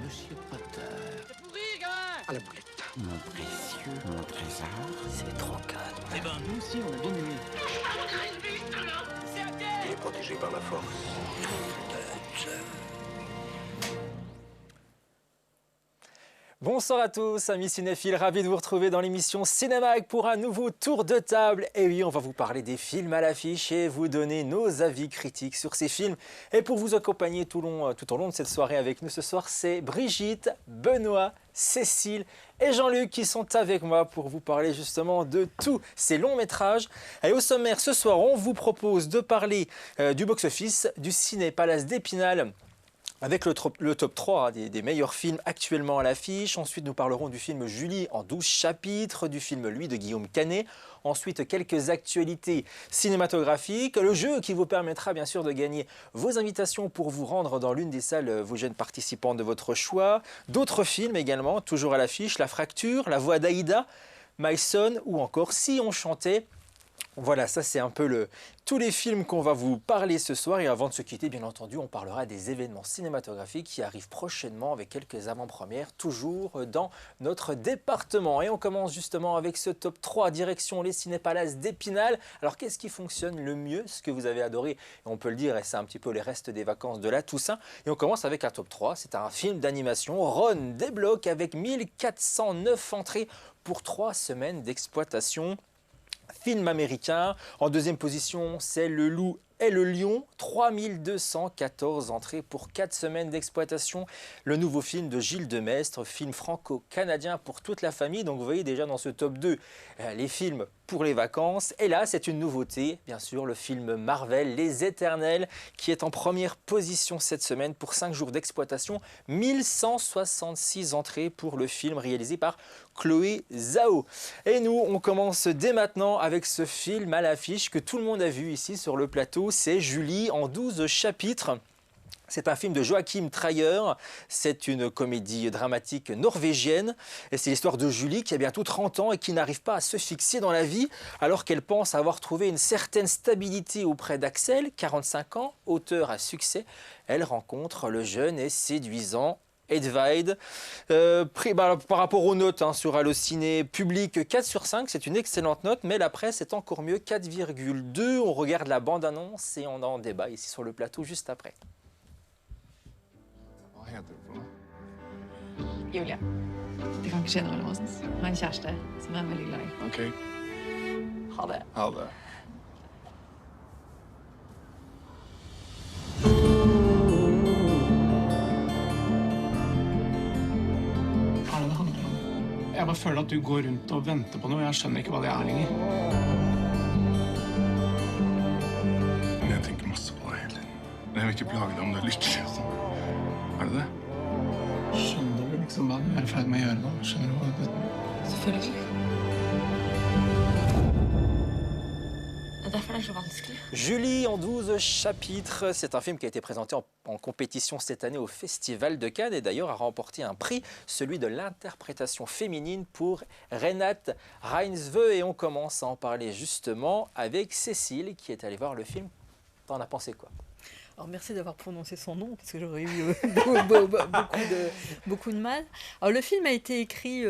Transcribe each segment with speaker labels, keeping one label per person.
Speaker 1: Monsieur Potter.
Speaker 2: C'est pourri, gamin!
Speaker 1: À la boulette. Mon précieux, mon trésor. C'est trop calme.
Speaker 2: Eh ben, nous aussi, on a bien aimé. C'est à quai!
Speaker 3: Il est protégé par la force.
Speaker 4: Bonsoir à tous, amis cinéphiles, ravi de vous retrouver dans l'émission Cinémag pour un nouveau tour de table. Et oui, on va vous parler des films à l'affiche et vous donner nos avis critiques sur ces films. Et pour vous accompagner tout au long de cette soirée avec nous ce soir, c'est Brigitte, Benoît, Cécile et Jean-Luc qui sont avec moi pour vous parler justement de tous ces longs métrages. Et au sommaire, ce soir, on vous propose de parler du box-office, du Ciné Palace d'Épinal, avec le top 3 des meilleurs films actuellement à l'affiche. Ensuite, nous parlerons du film Julie en 12 chapitres, du film Lui de Guillaume Canet. Ensuite, quelques actualités cinématographiques. Le jeu qui vous permettra bien sûr de gagner vos invitations pour vous rendre dans l'une des salles, vos jeunes participants de votre choix. D'autres films également, toujours à l'affiche. La Fracture, La Voix d'Aïda, My Son ou encore Si on chantait. Voilà, ça c'est un peu tous les films qu'on va vous parler ce soir. Et avant de se quitter, bien entendu, on parlera des événements cinématographiques qui arrivent prochainement avec quelques avant-premières, toujours dans notre département. Et on commence justement avec ce top 3, direction les Ciné-Palaces d'Épinal. Alors qu'est-ce qui fonctionne le mieux, ce que vous avez adoré? Et on peut le dire, et c'est un petit peu les restes des vacances de la Toussaint. Et on commence avec un top 3, c'est un film d'animation. Ron débloque avec 1409 entrées pour 3 semaines d'exploitation. Film américain. En deuxième position, c'est Le Loup et le Lion. 3214 entrées pour 4 semaines d'exploitation. Le nouveau film de Gilles Demestre, film franco-canadien pour toute la famille. Donc vous voyez déjà dans ce top 2 les films pour les vacances. Et là, c'est une nouveauté, bien sûr, le film Marvel, Les Éternels, qui est en première position cette semaine pour 5 jours d'exploitation. 1166 entrées pour le film réalisé par Chloé Zhao. Et nous, on commence dès maintenant avec ce film à l'affiche que tout le monde a vu ici sur le plateau. C'est Julie en 12 chapitres. C'est un film de Joachim Trier, c'est une comédie dramatique norvégienne et c'est l'histoire de Julie qui a bientôt 30 ans et qui n'arrive pas à se fixer dans la vie alors qu'elle pense avoir trouvé une certaine stabilité auprès d'Axel, 45 ans, auteur à succès. Elle rencontre le jeune et séduisant Edvard. Par rapport aux notes sur Allociné, public 4 sur 5, c'est une excellente note, mais la presse est encore mieux, 4,2. On regarde la bande-annonce et on en débat ici sur le plateau juste après.
Speaker 5: Hva heter du for noe?
Speaker 6: Julia. Du kan ikke skje noe mellom oss. Jeg har en kjæreste som jeg er veldig glad i.
Speaker 5: Ok,
Speaker 6: Ha det.
Speaker 5: ha det.
Speaker 7: Hva er det det handler om? Jeg bare føler at du går rundt og venter på noe. Jeg skjønner ikke hva det er lenger.
Speaker 5: Men jeg tenker masse på deg hele tiden. Men jeg vil ikke plage deg om du er lykkelig og sånn. Er det det?
Speaker 7: Skjønner du liksom hva du er i ferd med å gjøre nå? Skjønner du hva det...
Speaker 6: Selvfølgelig. Det er derfor det er så vanskelig.
Speaker 4: Julie en 12 chapitres, c'est un film qui a été présenté en compétition cette année au Festival de Cannes et d'ailleurs a remporté un prix, celui de l'interprétation féminine pour Renate Reinsve. Et on commence à en parler justement avec Cécile qui est allée voir le film. T'en as pensé quoi?
Speaker 8: Alors merci d'avoir prononcé son nom, parce que j'aurais eu beaucoup de mal. Alors le film a été écrit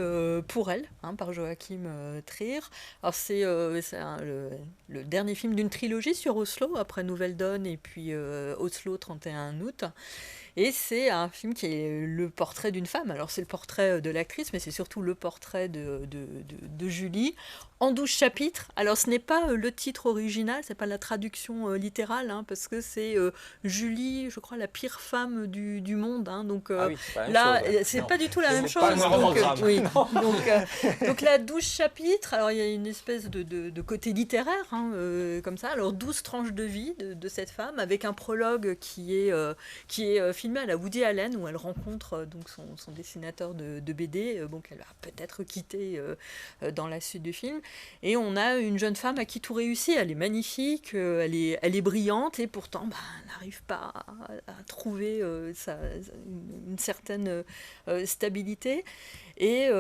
Speaker 8: pour elle, par Joachim Trier. Alors c'est le dernier film d'une trilogie sur Oslo, après Nouvelle Donne et puis Oslo 31 août. Et c'est un film qui est le portrait d'une femme. Alors c'est le portrait de l'actrice, mais c'est surtout le portrait de Julie, en 12 chapitres. Alors ce n'est pas le titre original, c'est pas la traduction littérale, parce que c'est Julie, je crois, la pire femme du monde. Donc
Speaker 4: oui,
Speaker 8: là, c'est pas du tout la même chose. Donc là, 12 chapitres, alors il y a une espèce de côté littéraire, comme ça. Alors 12 tranches de vie de cette femme, avec un prologue qui est filmé à la Woody Allen, où elle rencontre donc son dessinateur de BD, qu'elle va peut-être quitter dans la suite du film. Et on a une jeune femme à qui tout réussit, elle est magnifique, elle est brillante, et pourtant elle n'arrive pas à trouver une certaine stabilité. Et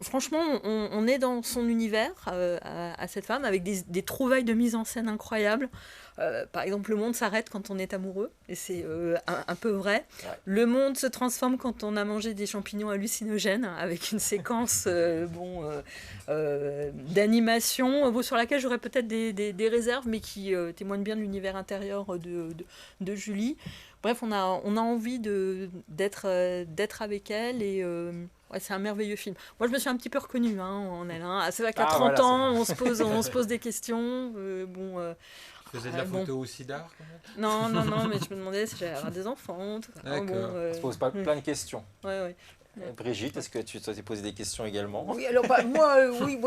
Speaker 8: franchement, on est dans son univers à cette femme, avec des trouvailles de mise en scène incroyables. par exemple, le monde s'arrête quand on est amoureux, et c'est un peu vrai.
Speaker 4: Ouais.
Speaker 8: Le monde se transforme quand on a mangé des champignons hallucinogènes, avec une séquence d'animation sur laquelle j'aurais peut-être des réserves, mais qui témoigne bien de l'univers intérieur de Julie. Bref, on a envie d'être avec elle, et ouais, c'est un merveilleux film. Moi, je me suis un petit peu reconnue en elle. C'est vrai qu'à 30
Speaker 4: voilà,
Speaker 8: ans, on se pose des questions.
Speaker 3: Tu faisais de la photo au sidar
Speaker 8: Non, mais je me demandais si j'allais avoir des enfants. Tout ça.
Speaker 3: D'accord.
Speaker 4: On se pose pas plein de questions.
Speaker 8: Ouais.
Speaker 4: Brigitte, est-ce que tu t'es posé des questions également?
Speaker 2: Oui, alors moi,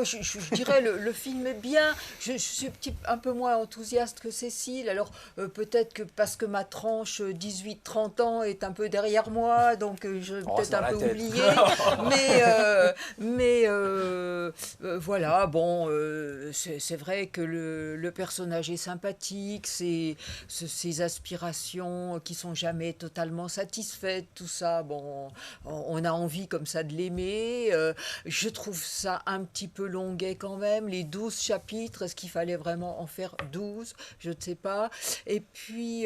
Speaker 2: je dirais le film est bien. Je suis un peu moins enthousiaste que Cécile. Alors peut-être que parce que ma tranche 18-30 ans est un peu derrière moi, donc je vais peut-être un peu oublié. mais voilà, bon, c'est vrai que le personnage est sympathique, ses aspirations qui sont jamais totalement satisfaites, tout ça, bon, on a envie comme ça de l'aimer. Je trouve ça un petit peu longuet quand même, les 12 chapitres, est-ce qu'il fallait vraiment en faire 12? Je ne sais pas. Et puis,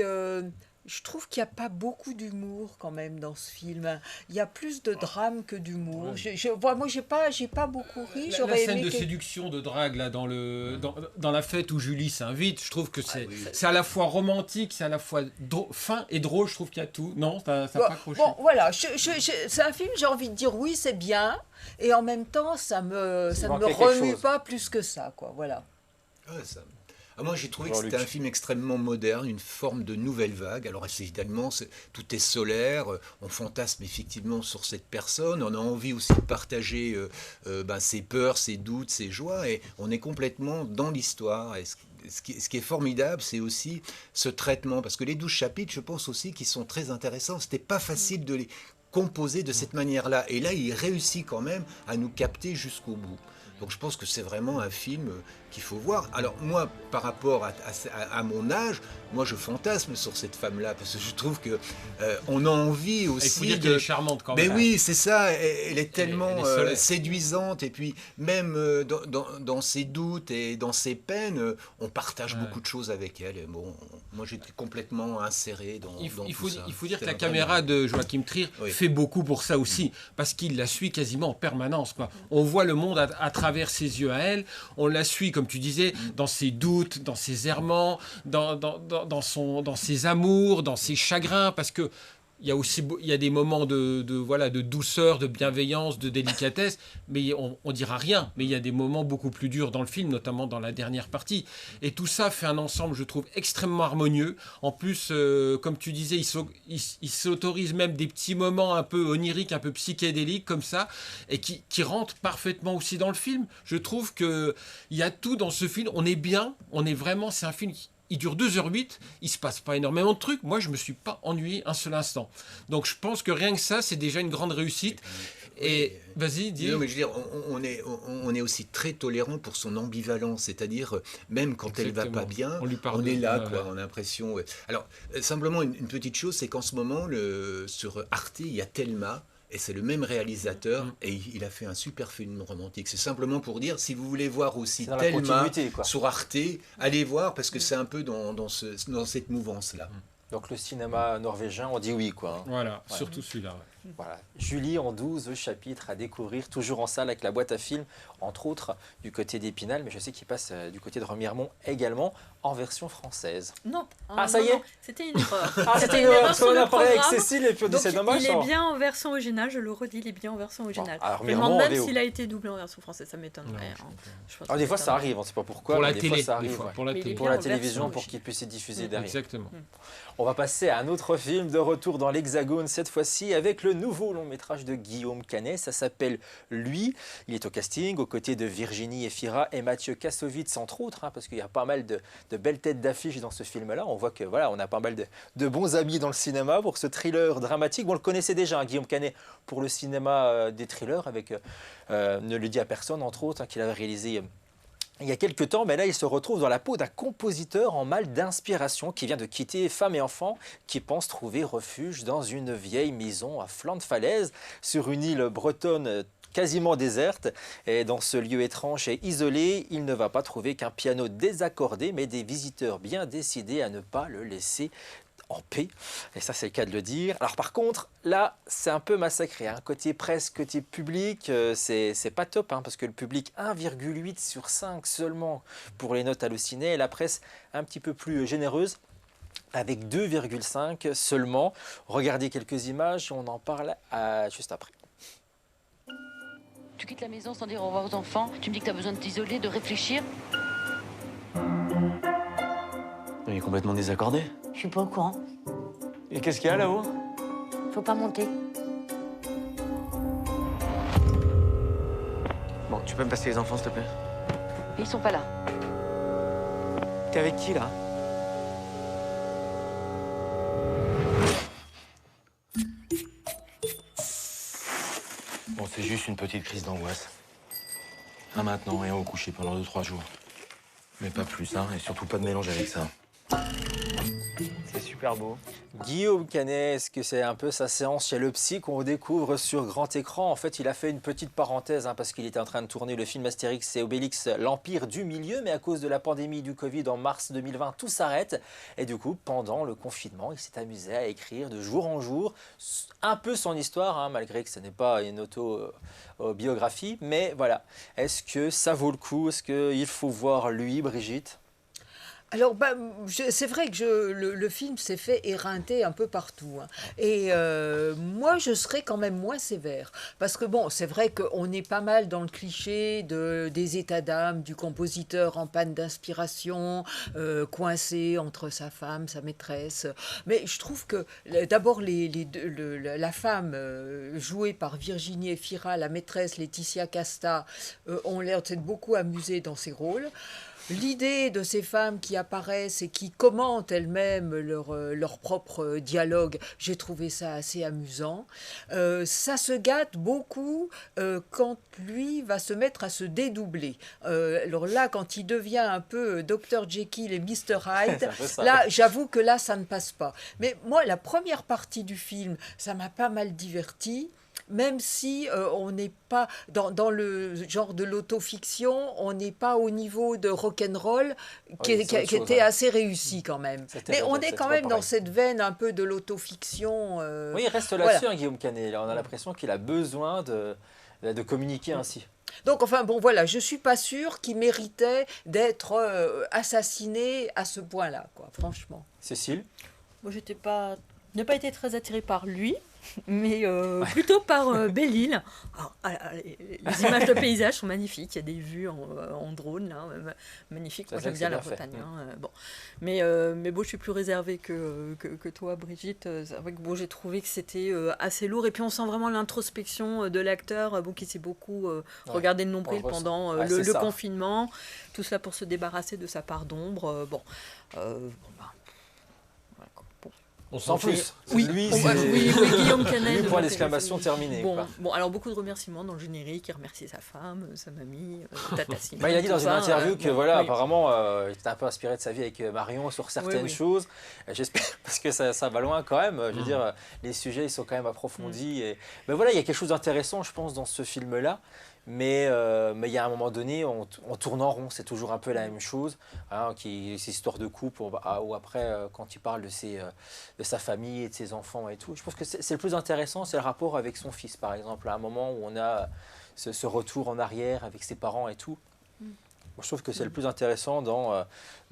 Speaker 2: je trouve qu'il n'y a pas beaucoup d'humour quand même dans ce film. Il y a plus de drame que d'humour.
Speaker 3: Ouais.
Speaker 2: Moi, j'ai pas beaucoup ri.
Speaker 3: La scène de séduction, de drague là, dans la fête où Julie s'invite, je trouve que c'est à la fois romantique, c'est à la fois fin et drôle, je trouve qu'il y a tout. Non, t'as pas accroché.
Speaker 2: Bon, voilà, c'est un film, j'ai envie de dire oui, c'est bien, et en même temps, ça me remue pas plus que ça, quoi, voilà.
Speaker 9: Ouais, moi, j'ai trouvé que c'était un film extrêmement moderne, une forme de nouvelle vague. Alors, évidemment, tout est solaire, on fantasme effectivement sur cette personne, on a envie aussi de partager ses peurs, ses doutes, ses joies, et on est complètement dans l'histoire. Et ce qui est formidable, c'est aussi ce traitement, parce que les 12 chapitres, je pense aussi qu'ils sont très intéressants. C'était pas facile de les composer de cette manière-là. Et là, il réussit quand même à nous capter jusqu'au bout. Donc je pense que c'est vraiment un film qu'il faut voir. Alors moi, par rapport à mon âge, moi je fantasme sur cette femme-là, parce que je trouve que on a envie aussi.
Speaker 3: Il faut dire qu'elle est charmante quand même.
Speaker 9: Mais oui, c'est ça, elle est tellement séduisante, et puis même dans ses doutes et dans ses peines, on partage beaucoup de choses avec elle. Et bon, moi j'étais complètement inséré dans tout ça.
Speaker 3: Il faut dire que la caméra de Joachim Trier fait beaucoup pour ça aussi, parce qu'il la suit quasiment en permanence, quoi. On voit le monde à travers ses yeux à elle, on la suit, comme tu disais, dans ses doutes, dans ses errements, dans ses amours, dans ses chagrins, parce que il y a des moments de douceur, de bienveillance, de délicatesse, mais on dira rien. Mais il y a des moments beaucoup plus durs dans le film, notamment dans la dernière partie. Et tout ça fait un ensemble, je trouve, extrêmement harmonieux. En plus, comme tu disais, il s'autorise même des petits moments un peu oniriques, un peu psychédéliques comme ça, et qui rentrent parfaitement aussi dans le film. Je trouve qu'il y a tout dans ce film. On est bien, c'est un film il dure 2h08, il se passe pas énormément de trucs. Moi, je me suis pas ennuyé un seul instant. Donc, je pense que rien que ça, c'est déjà une grande réussite. Et vas-y, dis.
Speaker 9: Non, mais je veux dire, on est aussi très tolérant pour son ambivalence, c'est-à-dire même quand elle va pas bien, on est là, quoi. On a l'impression. Ouais. Alors, simplement une petite chose, c'est qu'en ce moment, sur Arte, il y a Thelma. Et c'est le même réalisateur, et il a fait un super film romantique. C'est simplement pour dire, si vous voulez voir aussi Thelma sur Arte, allez voir, parce que c'est un peu dans cette mouvance-là.
Speaker 4: Donc le cinéma norvégien, on dit oui, quoi.
Speaker 3: Voilà, surtout celui-là. Ouais.
Speaker 4: Voilà. Julie en 12 chapitres à découvrir, toujours en salle avec la boîte à films, entre autres du côté d'Épinal, mais je sais qu'il passe du côté de Remiremont également, en version française.
Speaker 8: Non.
Speaker 4: Ça y est.
Speaker 8: C'était une erreur.
Speaker 4: C'était une erreur, on a parlé avec Cécile, et puis on dit c'est dommage.
Speaker 8: Il est bien en version originale, je le redis, il est bien en version originale.
Speaker 4: Alors,
Speaker 8: je me demande même s'il a été doublé en version française, ça m'étonnerait.
Speaker 4: Alors, des fois ça arrive, on ne sait pas pourquoi.
Speaker 3: Pour la
Speaker 4: des
Speaker 3: télé,
Speaker 4: fois, ça arrive,
Speaker 3: pour la
Speaker 4: télévision, pour qu'il puisse être diffusé derrière.
Speaker 3: Exactement.
Speaker 4: On va passer à un autre film de retour dans l'Hexagone, cette fois-ci avec le nouveau long métrage de Guillaume Canet. Ça s'appelle Lui. Il est au casting aux côtés de Virginie Efira et Mathieu Kassovitz, entre autres, parce qu'il y a pas mal de belles têtes d'affiche dans ce film-là. On voit que voilà, on a pas mal de bons amis dans le cinéma pour ce thriller dramatique. Bon, on le connaissait déjà, Guillaume Canet, pour le cinéma des thrillers, avec Ne le dit à personne, entre autres, qu'il avait réalisé il y a quelques temps, mais là, il se retrouve dans la peau d'un compositeur en mal d'inspiration qui vient de quitter femme et enfant, qui pense trouver refuge dans une vieille maison à flanc de falaise sur une île bretonne quasiment déserte. Et dans ce lieu étrange et isolé, il ne va pas trouver qu'un piano désaccordé, mais des visiteurs bien décidés à ne pas le laisser en paix, et ça c'est le cas de le dire. Alors par contre, là c'est un peu massacré, côté presse, côté public, c'est pas top, parce que le public 1,8 sur 5 seulement pour les notes Allociné, et la presse un petit peu plus généreuse, avec 2,5 seulement. Regardez quelques images et on en parle juste après.
Speaker 10: Tu quittes la maison sans dire au revoir aux enfants, tu me dis que tu as besoin de t'isoler, de réfléchir.
Speaker 11: Il est complètement désaccordé.
Speaker 12: Je suis pas au courant.
Speaker 11: Et qu'est-ce qu'il y a là-haut?
Speaker 12: Faut pas monter.
Speaker 11: Bon, tu peux me passer les enfants, s'il te plaît?
Speaker 10: Ils sont pas là.
Speaker 11: T'es avec qui, là? Bon, c'est juste une petite crise d'angoisse. Un maintenant et un au coucher pendant 2-3 jours. Mais pas plus, et surtout pas de mélange avec ça. C'est super beau.
Speaker 4: Guillaume Canet, est-ce que c'est un peu sa séance chez le psy qu'on découvre sur grand écran? En fait, il a fait une petite parenthèse parce qu'il était en train de tourner le film Astérix et Obélix, l'Empire du Milieu, mais à cause de la pandémie du Covid en mars 2020, tout s'arrête. Et du coup, pendant le confinement, il s'est amusé à écrire de jour en jour un peu son histoire, malgré que ce n'est pas une autobiographie. Mais voilà, est-ce que ça vaut le coup? Est-ce qu'il faut voir lui, Brigitte?
Speaker 2: Alors, c'est vrai que le film s'est fait éreinter un peu partout. Et moi, je serais quand même moins sévère. Parce que bon, c'est vrai qu'on est pas mal dans le cliché des états d'âme du compositeur en panne d'inspiration, coincé entre sa femme, sa maîtresse. Mais je trouve que d'abord, la femme jouée par Virginie Efira, la maîtresse Laetitia Casta, ont l'air d'être beaucoup amusées dans ces rôles. L'idée de ces femmes qui apparaissent et qui commentent elles-mêmes leur propre dialogue, j'ai trouvé ça assez amusant. Ça se gâte beaucoup quand lui va se mettre à se dédoubler. Alors là, quand il devient un peu Dr Jekyll et Mr Hyde, là, j'avoue que là, ça ne passe pas. Mais moi, la première partie du film, ça m'a pas mal divertie. Même si on n'est pas dans le genre de l'autofiction, on n'est pas au niveau de rock'n'roll qui était assez réussi quand même. Mais on est quand même dans cette veine un peu de l'autofiction.
Speaker 4: Oui, il reste là-dessus, Guillaume Canet. Là, on a l'impression qu'il a besoin de communiquer ainsi.
Speaker 2: Donc, enfin, bon, voilà, je ne suis pas sûre qu'il méritait d'être assassiné à ce point-là, quoi, franchement.
Speaker 4: Cécile?
Speaker 8: Moi, je n'ai pas été très attirée par lui. Mais plutôt par Belle-Île. Les images de paysage sont magnifiques. Il y a des vues en drone, là, magnifiques. Moi, j'aime bien la Bretagne. Bon. Mais bon, je suis plus réservée que toi, Brigitte. C'est vrai que bon, j'ai trouvé que c'était assez lourd. Et puis, on sent vraiment l'introspection de l'acteur qui s'est beaucoup regardé le nombril pendant le confinement. Tout cela pour se débarrasser de sa part d'ombre.
Speaker 4: On sent plus.
Speaker 8: Oui, Guillaume Canet.
Speaker 4: Point d'exclamation terminé.
Speaker 8: Bon, alors beaucoup de remerciements dans le générique. Il remercie sa femme, sa mamie, Tata Simone.
Speaker 4: Il a dit dans une interview que apparemment, il était un peu inspiré de sa vie avec Marion sur certaines choses. J'espère, parce que ça va loin quand même. Je veux dire, les sujets ils sont quand même approfondis. Mais voilà, il y a quelque chose d'intéressant, je pense, dans ce film-là. Mais il y a un moment donné, on tourne en rond, c'est toujours un peu la même chose. Ces histoires de couple, ou après, quand il parle de sa famille et de ses enfants et tout. Je pense que c'est le plus intéressant, c'est le rapport avec son fils, par exemple. À un moment où on a ce retour en arrière avec ses parents et tout. Moi, je trouve que c'est le plus intéressant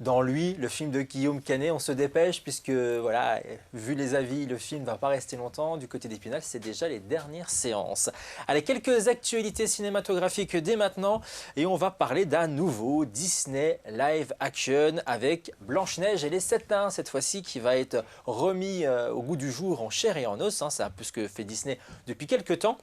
Speaker 4: dans lui, le film de Guillaume Canet. On se dépêche puisque, voilà, vu les avis, le film ne va pas rester longtemps. Du côté d'Épinal, c'est déjà les dernières séances. Allez, quelques actualités cinématographiques dès maintenant. Et on va parler d'un nouveau Disney live action avec Blanche-Neige et les 7 nains, cette fois-ci, qui va être remis au goût du jour en chair et en os. C'est un peu ce que fait Disney depuis quelques temps.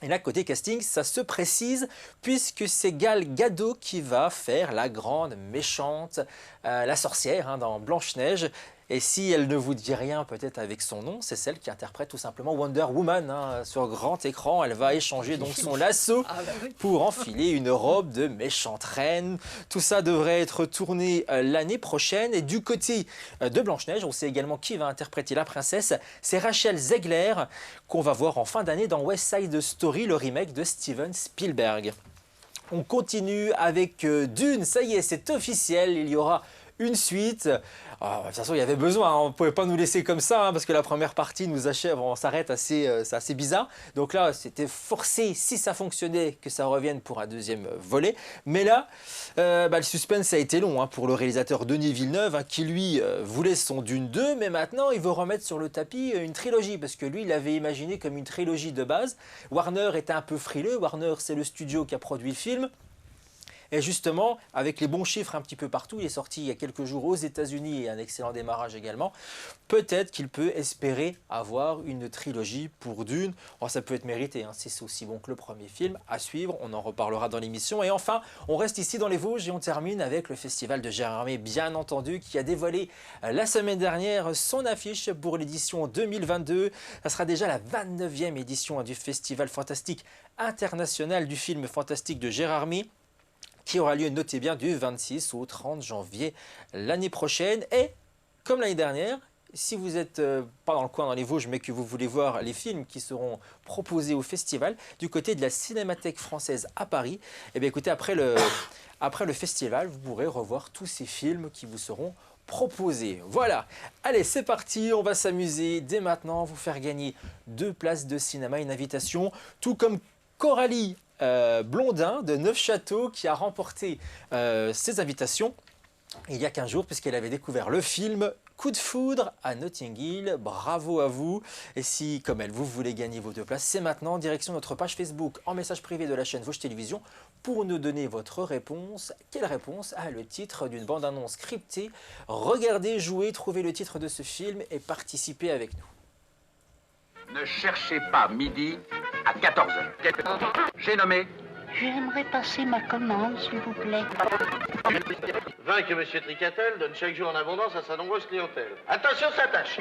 Speaker 4: Et là, côté casting, ça se précise puisque c'est Gal Gadot qui va faire la grande méchante, la sorcière dans Blanche-Neige. Et si elle ne vous dit rien, peut-être avec son nom, c'est celle qui interprète tout simplement Wonder Woman. Sur grand écran, elle va échanger donc son lasso pour enfiler une robe de méchante reine. Tout ça devrait être tourné l'année prochaine. Et du côté de Blanche-Neige, on sait également qui va interpréter la princesse. C'est Rachel Zegler, qu'on va voir en fin d'année dans West Side Story, le remake de Steven Spielberg. On continue avec Dune. Ça y est, c'est officiel, il y aura une suite. De toute façon, il y avait besoin, on ne pouvait pas nous laisser comme ça, parce que la première partie nous achève, on s'arrête c'est assez bizarre. Donc là, c'était forcé, si ça fonctionnait, que ça revienne pour un deuxième volet. Mais là, le suspense a été long pour le réalisateur Denis Villeneuve, qui lui voulait son Dune 2, mais maintenant il veut remettre sur le tapis une trilogie, parce que lui, il avait imaginé comme une trilogie de base. Warner était un peu frileux, Warner c'est le studio qui a produit le film. Et justement, avec les bons chiffres un petit peu partout, il est sorti il y a quelques jours aux États-Unis et un excellent démarrage également. Peut-être qu'il peut espérer avoir une trilogie pour Dune. Ça peut être mérité, c'est aussi bon que le premier film. À suivre, on en reparlera dans l'émission. Et enfin, on reste ici dans les Vosges et on termine avec le festival de Gérardmer, bien entendu, qui a dévoilé la semaine dernière son affiche pour l'édition 2022. Ça sera déjà la 29e édition du Festival fantastique international du film fantastique de Gérardmer, qui aura lieu, notez bien, du 26 au 30 janvier l'année prochaine. Et comme l'année dernière, si vous n'êtes pas dans le coin, dans les Vosges, mais que vous voulez voir les films qui seront proposés au festival, du côté de la Cinémathèque française à Paris, eh bien écoutez, après le festival, vous pourrez revoir tous ces films qui vous seront proposés. Voilà, allez, c'est parti, on va s'amuser dès maintenant, vous faire gagner 2 places de cinéma, une invitation, tout comme Coralie Blondin de Neufchâteau qui a remporté ses invitations il y a 15 jours puisqu'elle avait découvert le film Coup de foudre à Notting Hill. Bravo à vous. Et si, comme elle, vous voulez gagner vos 2 places, c'est maintenant, direction notre page Facebook en message privé de la chaîne Vosges Télévisions pour nous donner votre réponse. Quelle réponse à le titre d'une bande-annonce scriptée? Regardez, jouez, trouvez le titre de ce film et participez avec nous.
Speaker 13: Ne cherchez pas midi à 14h. J'ai nommé.
Speaker 12: J'aimerais passer ma commande, s'il vous plaît.
Speaker 14: Vin que M. Tricatel donne chaque jour en abondance à sa nombreuse clientèle. Attention, ça tâche.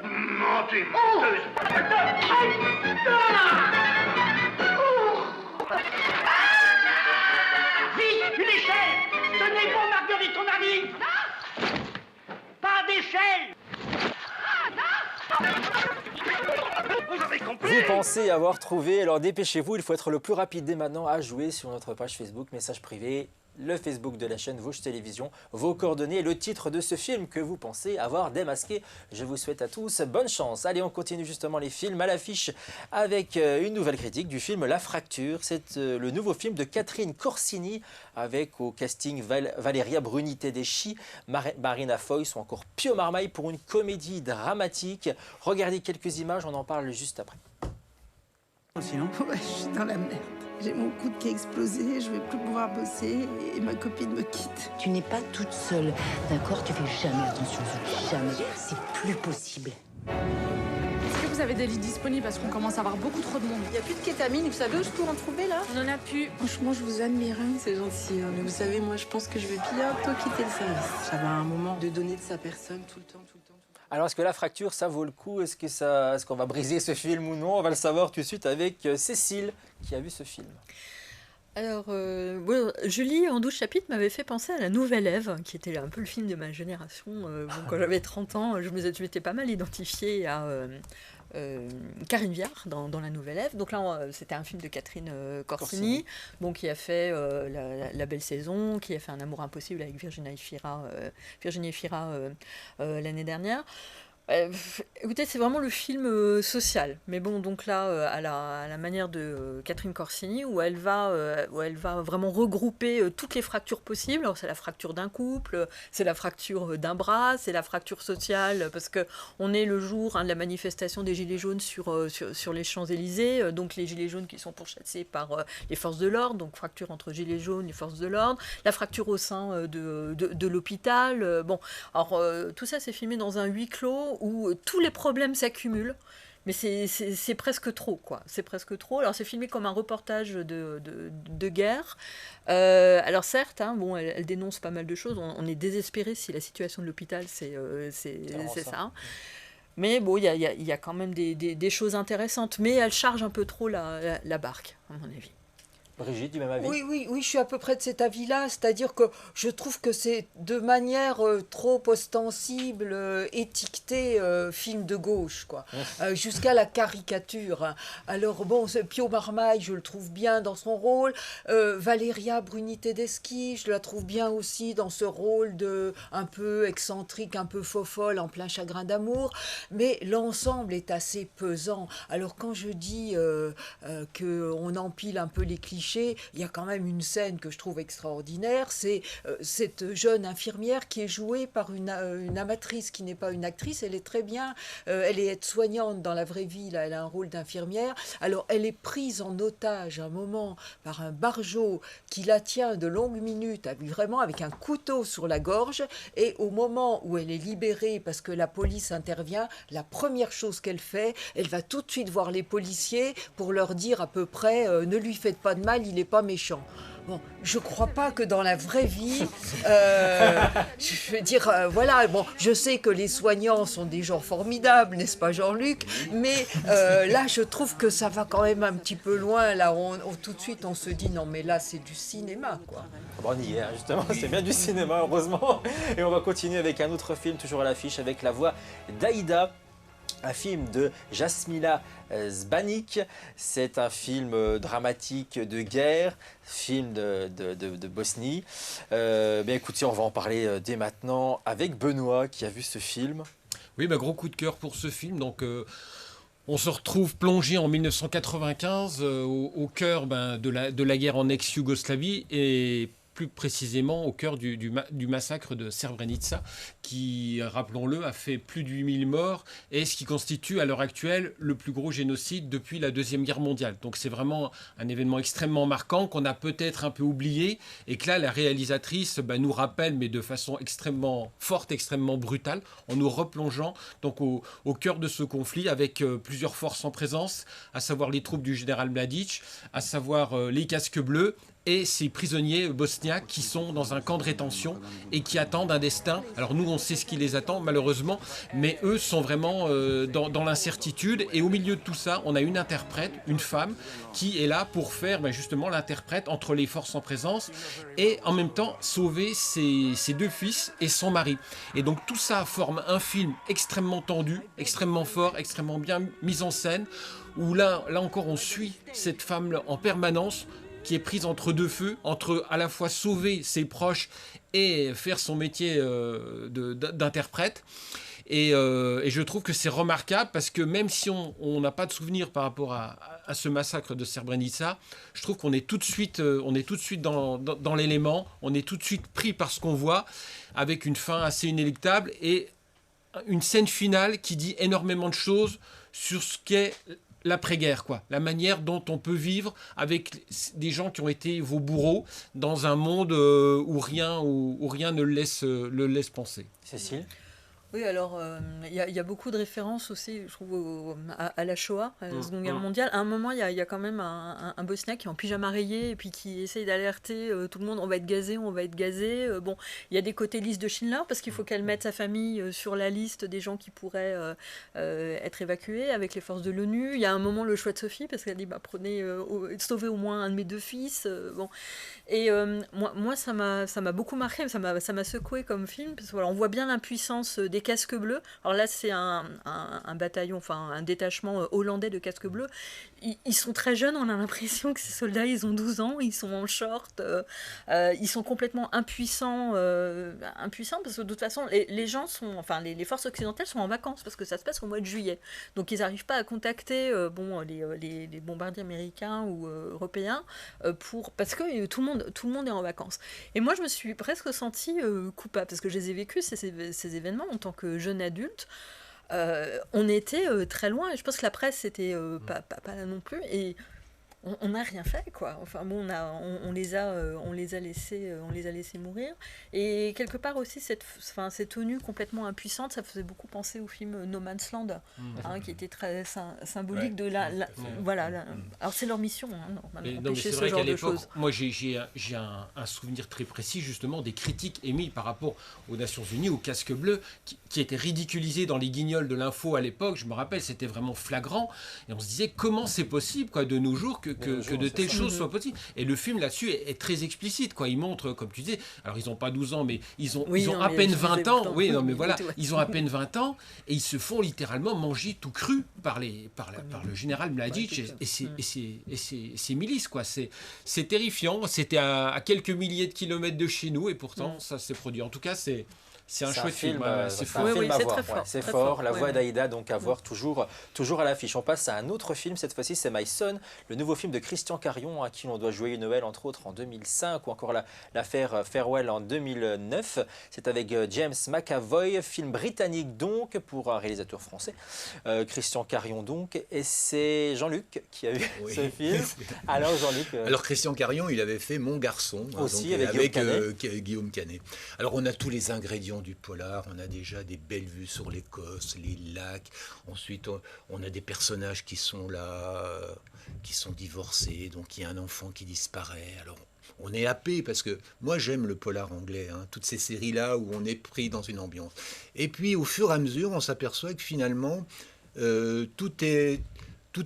Speaker 13: Non, tu es menteuse.
Speaker 15: Vite, une échelle. Tenez bon, Marguerite, on arrive. Pas d'échelle.
Speaker 4: Vous pensez avoir trouvé, alors dépêchez-vous, il faut être le plus rapide dès maintenant à jouer sur notre page Facebook, message privé, le Facebook de la chaîne Vosges Télévisions, vos coordonnées et le titre de ce film que vous pensez avoir démasqué. Je vous souhaite à tous bonne chance. Allez, on continue justement les films à l'affiche avec une nouvelle critique du film La Fracture. C'est le nouveau film de Catherine Corsini avec au casting Valéria Bruni-Tedeschi, Marina Foïs ou encore Pio Marmaille pour une comédie dramatique. Regardez quelques images, on en parle juste après.
Speaker 16: Sinon, ouais, je suis dans la merde. J'ai mon coude qui a explosé, je vais plus pouvoir bosser et ma copine me quitte.
Speaker 12: Tu n'es pas toute seule, d'accord? Tu fais jamais attention aux autres, jamais. C'est plus possible.
Speaker 17: Est-ce que vous avez des lits disponibles parce qu'on commence à avoir beaucoup trop de monde?
Speaker 16: Il n'y a plus de kétamine, vous savez où je peux en trouver là?
Speaker 17: On en a plus.
Speaker 16: Franchement, je vous admire, c'est gentil. Mais vous savez, moi je pense que je vais bientôt quitter le service. J'avais un moment de donner de sa personne tout le temps.
Speaker 4: Alors, est-ce que La Fracture, ça vaut le coup? Est-ce qu'on va briser ce film ou non? On va le savoir tout de suite avec Cécile, qui a vu ce film.
Speaker 8: Alors, Julie, en 12 chapitres, m'avait fait penser à La Nouvelle Ève, qui était un peu le film de ma génération. Quand j'avais 30 ans, je m'étais pas mal identifiée à Karine Viard dans La Nouvelle Ève. Donc là, c'était un film de Catherine Corsini, bon, qui a fait la Belle Saison, qui a fait Un amour impossible avec Virginie Efira l'année dernière. Écoutez, c'est vraiment le film social, mais bon, donc là, à la manière de Catherine Corsini, où elle va vraiment regrouper toutes les fractures possibles. Alors, c'est la fracture d'un couple, c'est la fracture d'un bras, c'est la fracture sociale, parce qu'on est le jour de la manifestation des Gilets jaunes sur les Champs-Élysées, donc les Gilets jaunes qui sont pourchassés par les forces de l'ordre, donc fracture entre Gilets jaunes, les forces de l'ordre, la fracture au sein de l'hôpital. Bon, alors tout ça, c'est filmé dans un huis clos, où tous les problèmes s'accumulent. Mais c'est presque trop, quoi. C'est presque trop. Alors, c'est filmé comme un reportage de guerre. Alors, certes, hein, bon, elle dénonce pas mal de choses. On est désespéré si la situation de l'hôpital, c'est ça. Mais bon, il y a quand même des choses intéressantes. Mais elle charge un peu trop la barque, à mon avis.
Speaker 4: Brigitte, du même avis?
Speaker 2: Oui, je suis à peu près de cet avis-là, c'est-à-dire que je trouve que c'est de manière trop ostensible, étiqueté film de gauche, quoi, jusqu'à la caricature. Hein. Alors bon, Pio Marmaille, je le trouve bien dans son rôle, Valéria Bruni Tedeschi, je la trouve bien aussi dans ce rôle de un peu excentrique, un peu faux-folle, en plein chagrin d'amour, mais l'ensemble est assez pesant. Alors quand je dis qu'on empile un peu les clichés, il y a quand même une scène que je trouve extraordinaire, c'est cette jeune infirmière qui est jouée par une amatrice qui n'est pas une actrice, elle est très bien, elle est aide-soignante dans la vraie vie, là, elle a un rôle d'infirmière, alors elle est prise en otage un moment par un barjot qui la tient de longues minutes, vraiment avec un couteau sur la gorge, et au moment où elle est libérée parce que la police intervient, la première chose qu'elle fait, elle va tout de suite voir les policiers pour leur dire à peu près ne lui faites pas de mal, il n'est pas méchant. Bon, je ne crois pas que dans la vraie vie, je veux dire, voilà, bon, je sais que les soignants sont des gens formidables, n'est-ce pas Jean-Luc? Mais là, je trouve que ça va quand même un petit peu loin. Là, tout de suite, on se dit, non, mais là, c'est du cinéma, quoi.
Speaker 4: Bon, on y est, hein, justement, c'est bien du cinéma, heureusement. Et on va continuer avec un autre film, toujours à l'affiche, avec la voix d'Aïda. Un film de Jasmila Zbanic, c'est un film dramatique de guerre, film de Bosnie. Bien écoutez, on va en parler dès maintenant avec Benoît qui a vu ce film.
Speaker 3: Oui, gros coup de cœur pour ce film. Donc, on se retrouve plongé en 1995 au cœur de la guerre en ex-Yougoslavie et plus précisément au cœur du massacre de Srebrenica, qui, rappelons-le, a fait plus de 8000 morts et ce qui constitue à l'heure actuelle le plus gros génocide depuis la Deuxième Guerre mondiale. Donc c'est vraiment un événement extrêmement marquant qu'on a peut-être un peu oublié et que là, la réalisatrice nous rappelle, mais de façon extrêmement forte, extrêmement brutale, en nous replongeant donc au cœur de ce conflit avec plusieurs forces en présence, à savoir les troupes du général Mladic, à savoir les casques bleus, et ces prisonniers bosniaques qui sont dans un camp de rétention et qui attendent un destin. Alors nous, on sait ce qui les attend, malheureusement, mais eux sont vraiment dans l'incertitude. Et au milieu de tout ça, on a une interprète, une femme, qui est là pour faire justement l'interprète entre les forces en présence et en même temps sauver ses deux fils et son mari. Et donc tout ça forme un film extrêmement tendu, extrêmement fort, extrêmement bien mis en scène, où là encore on suit cette femme en permanence, qui est prise entre deux feux, entre à la fois sauver ses proches et faire son métier d'interprète. Et je trouve que c'est remarquable parce que même si on n'a pas de souvenir par rapport à ce massacre de Srebrenica, je trouve qu'on est tout de suite, dans l'élément, on est tout de suite pris par ce qu'on voit, avec une fin assez inéluctable et une scène finale qui dit énormément de choses sur ce qu'est l'après-guerre, quoi. La manière dont on peut vivre avec des gens qui ont été vos bourreaux dans un monde où rien ne le laisse penser.
Speaker 4: Cécile ?
Speaker 8: Oui, alors il y a beaucoup de références aussi, je trouve, à la Shoah, à la Seconde Guerre mondiale. À un moment, il y a quand même un Bosniaque qui est en pyjama rayé et puis qui essaye d'alerter tout le monde, on va être gazé. Bon, il y a des côtés liste de Schindler parce qu'il faut qu'elle mette sa famille sur la liste des gens qui pourraient être évacués avec les forces de l'ONU. Il y a un moment le choix de Sophie parce qu'elle dit sauvez au moins un de mes deux fils. Bon. Et moi ça m'a beaucoup marqué, ça m'a secoué comme film parce que voilà, on voit bien l'impuissance des casques bleus. Alors là c'est un bataillon, enfin un détachement hollandais de casques bleus. Ils sont très jeunes, on a l'impression que ces soldats ils ont 12 ans, ils sont en short, ils sont complètement impuissants parce que de toute façon les gens sont, enfin les forces occidentales sont en vacances parce que ça se passe au mois de juillet, donc ils n'arrivent pas à contacter les bombardiers américains ou européens parce que tout le monde est en vacances. Et moi je me suis presque sentie coupable parce que je les ai vécus ces événements en tant que jeune adulte. On était très loin et je pense que la presse c'était pas là non plus et on n'a rien fait, quoi. Enfin bon, on les a laissés mourir. Et quelque part aussi cette tenue complètement impuissante, ça faisait beaucoup penser au film No Man's Land, qui était très symbolique de voilà. Alors c'est leur mission, d'empêcher ce genre de choses.
Speaker 3: Moi j'ai un souvenir très précis justement des critiques émises par rapport aux Nations Unies, au casque bleu, qui étaient ridiculisés dans les guignols de l'info à l'époque. Je me rappelle, c'était vraiment flagrant. Et on se disait comment c'est possible, quoi, de nos jours que de telles choses soient possibles. Et le film là-dessus est très explicite, quoi. Il montre, comme tu disais, alors ils n'ont pas 12 ans, mais ils ont à peine 20 ans. Oui, non, mais voilà, ils ont à peine 20 ans et ils se font littéralement manger tout cru par le général Mladic et ses milices, quoi. C'est terrifiant. C'était à quelques milliers de kilomètres de chez nous et pourtant ça s'est produit. En tout cas, c'est un chouette film.
Speaker 4: C'est fort. C'est fort. La voix d'Aïda, donc à voir toujours à l'affiche. On passe à un autre film. Cette fois-ci, c'est My Son, le nouveau film de Christian Carion, à qui l'on doit Joyeux Noël, entre autres, en 2005, ou encore l'affaire Farewell en 2009. C'est avec James McAvoy, film britannique donc, pour un réalisateur français. Christian Carion donc. Et c'est Jean-Luc qui a eu ce film. Alors Jean-Luc...
Speaker 9: Alors Christian Carion, il avait fait Mon Garçon.
Speaker 4: Aussi,
Speaker 9: donc,
Speaker 4: avec
Speaker 9: Guillaume Canet. Alors on a tous les ingrédients du polar, on a déjà des belles vues sur l'Écosse, les lacs, ensuite on a des personnages qui sont là, qui sont divorcés, donc il y a un enfant qui disparaît, alors on est happé parce que moi j'aime le polar anglais, toutes ces séries-là où on est pris dans une ambiance. Et puis au fur et à mesure, on s'aperçoit que finalement tout est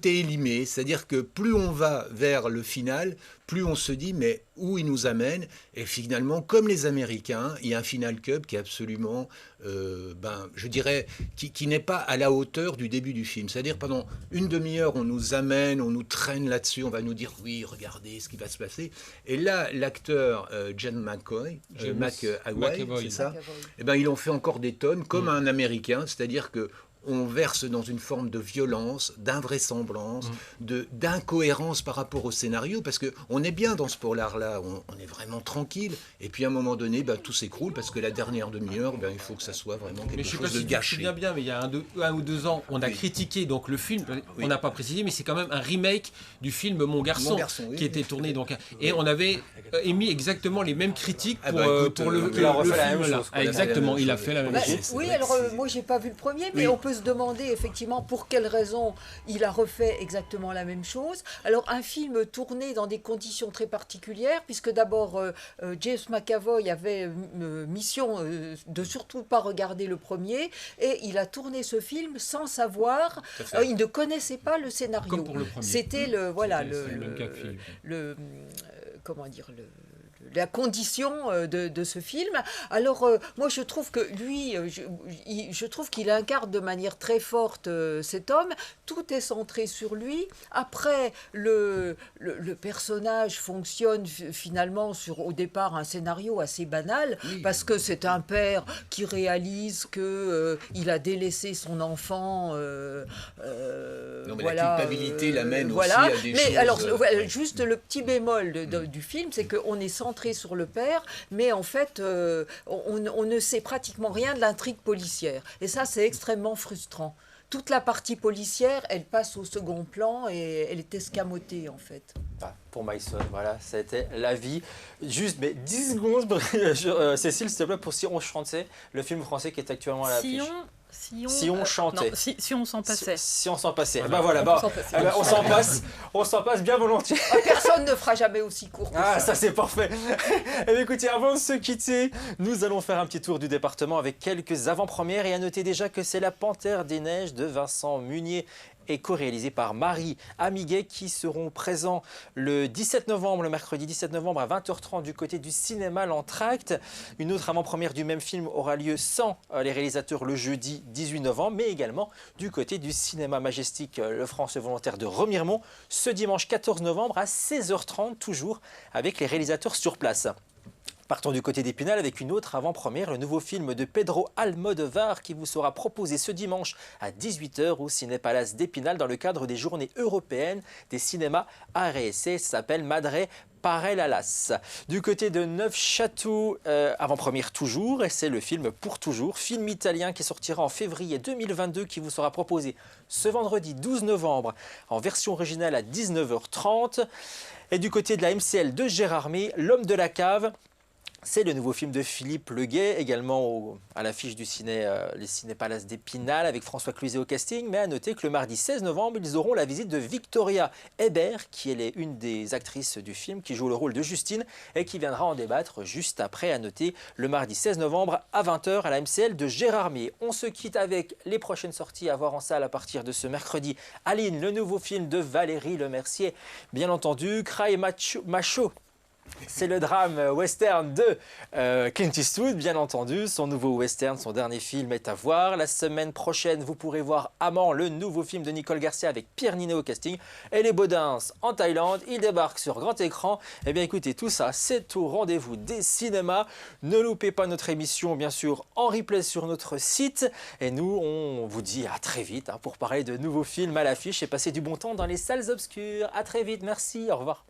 Speaker 9: élimé, c'est-à-dire que plus on va vers le final, plus on se dit mais où il nous amène. Et finalement, comme les Américains, il y a un Final Cut qui est absolument, je dirais, qui n'est pas à la hauteur du début du film. C'est-à-dire pendant une demi-heure, on nous amène, on nous traîne là-dessus, on va nous dire oui, regardez ce qui va se passer. Et là, l'acteur James McAvoy, c'est ça. Eh ben, ils ont fait encore des tonnes, comme un Américain, c'est-à-dire que on verse dans une forme de violence, d'invraisemblance, d'incohérence par rapport au scénario, parce qu'on est bien dans ce polar-là, on est vraiment tranquille, et puis à un moment donné, tout s'écroule, parce que la dernière demi-heure, il faut que ça soit vraiment quelque chose de gâché. Je
Speaker 3: me souviens bien, mais il y a un ou deux ans, on a critiqué donc, le film, on n'a pas précisé, mais c'est quand même un remake du film Mon Garçon qui était tourné. Donc, et on avait émis exactement les mêmes critiques pour le film. Exactement, il a fait la même chose.
Speaker 2: Oui, alors moi, j'ai pas vu le premier, mais on peut se demander effectivement pour quelle raison il a refait exactement la même chose. Alors un film tourné dans des conditions très particulières, puisque d'abord James McAvoy avait mission de surtout pas regarder le premier, et il a tourné ce film sans savoir, il ne connaissait pas le scénario.
Speaker 3: Comme pour le premier.
Speaker 2: C'était la condition de ce film. Alors, moi, je trouve que lui, je trouve qu'il incarne de manière très forte cet homme. Tout est centré sur lui. Après, le personnage fonctionne finalement sur, au départ, un scénario assez banal, parce que c'est un père qui réalise qu'il a délaissé son enfant.
Speaker 9: Non, mais la culpabilité l'amène aussi à des choses...
Speaker 2: Mais alors, juste le petit bémol du film, c'est qu'on est centré sur le père, mais en fait, on ne sait pratiquement rien de l'intrigue policière. Et ça, c'est extrêmement frustrant. Toute la partie policière, elle passe au second plan et elle est escamotée, en fait.
Speaker 4: Pour My Son, voilà, ça a été la vie. Juste, mais 10 secondes, Cécile, s'il te plaît, pour Si on chantait, le film français qui est actuellement à l'affiche. Si on chantait.
Speaker 8: Non, si on s'en passait.
Speaker 4: Si on s'en passait. On s'en passe bien volontiers.
Speaker 2: Personne ne fera jamais aussi court que ça.
Speaker 4: Ça c'est parfait. Et écoutez, avant de se quitter, nous allons faire un petit tour du département avec quelques avant-premières, et à noter déjà que c'est La Panthère des Neiges de Vincent Munier et co-réalisé par Marie Amiguet, qui seront présents le 17 novembre, le mercredi 17 novembre à 20h30 du côté du cinéma L'Entracte. Une autre avant-première du même film aura lieu sans les réalisateurs le jeudi 18 novembre, mais également du côté du cinéma Majestic Le Français Volontaire de Remiremont, ce dimanche 14 novembre à 16h30, toujours avec les réalisateurs sur place. Partons du côté d'Épinal avec une autre avant-première, le nouveau film de Pedro Almodovar qui vous sera proposé ce dimanche à 18h au Ciné-Palace d'Épinal dans le cadre des journées européennes des cinémas ARSC. Ça s'appelle Madre Paralelas. Du côté de Neufchâteau, avant-première toujours, et c'est le film Pour toujours, film italien qui sortira en février 2022 qui vous sera proposé ce vendredi 12 novembre en version originale à 19h30. Et du côté de la MCL de Gérardmer, L'homme de la cave. C'est le nouveau film de Philippe Leguet, également à l'affiche du les Ciné-Palaces d'Épinal avec François Cluzet au casting. Mais à noter que le mardi 16 novembre, ils auront la visite de Victoria Hébert, qui est une des actrices du film, qui joue le rôle de Justine et qui viendra en débattre juste après. À noter le mardi 16 novembre à 20h à la MCL de Gérardmer. On se quitte avec les prochaines sorties à voir en salle à partir de ce mercredi. Aline, le nouveau film de Valérie Lemercier, bien entendu. Cry Macho. C'est le drame western de Clint Eastwood, bien entendu. Son nouveau western, son dernier film est à voir. La semaine prochaine, vous pourrez voir Amant, le nouveau film de Nicole Garcia avec Pierre Ninet au casting. Et les Baudins en Thaïlande, ils débarquent sur grand écran. Eh bien écoutez, tout ça, c'est au rendez-vous des cinémas. Ne loupez pas notre émission, bien sûr, en replay sur notre site. Et nous, on vous dit à très vite pour parler de nouveaux films à l'affiche et passer du bon temps dans les salles obscures. À très vite, merci, au revoir.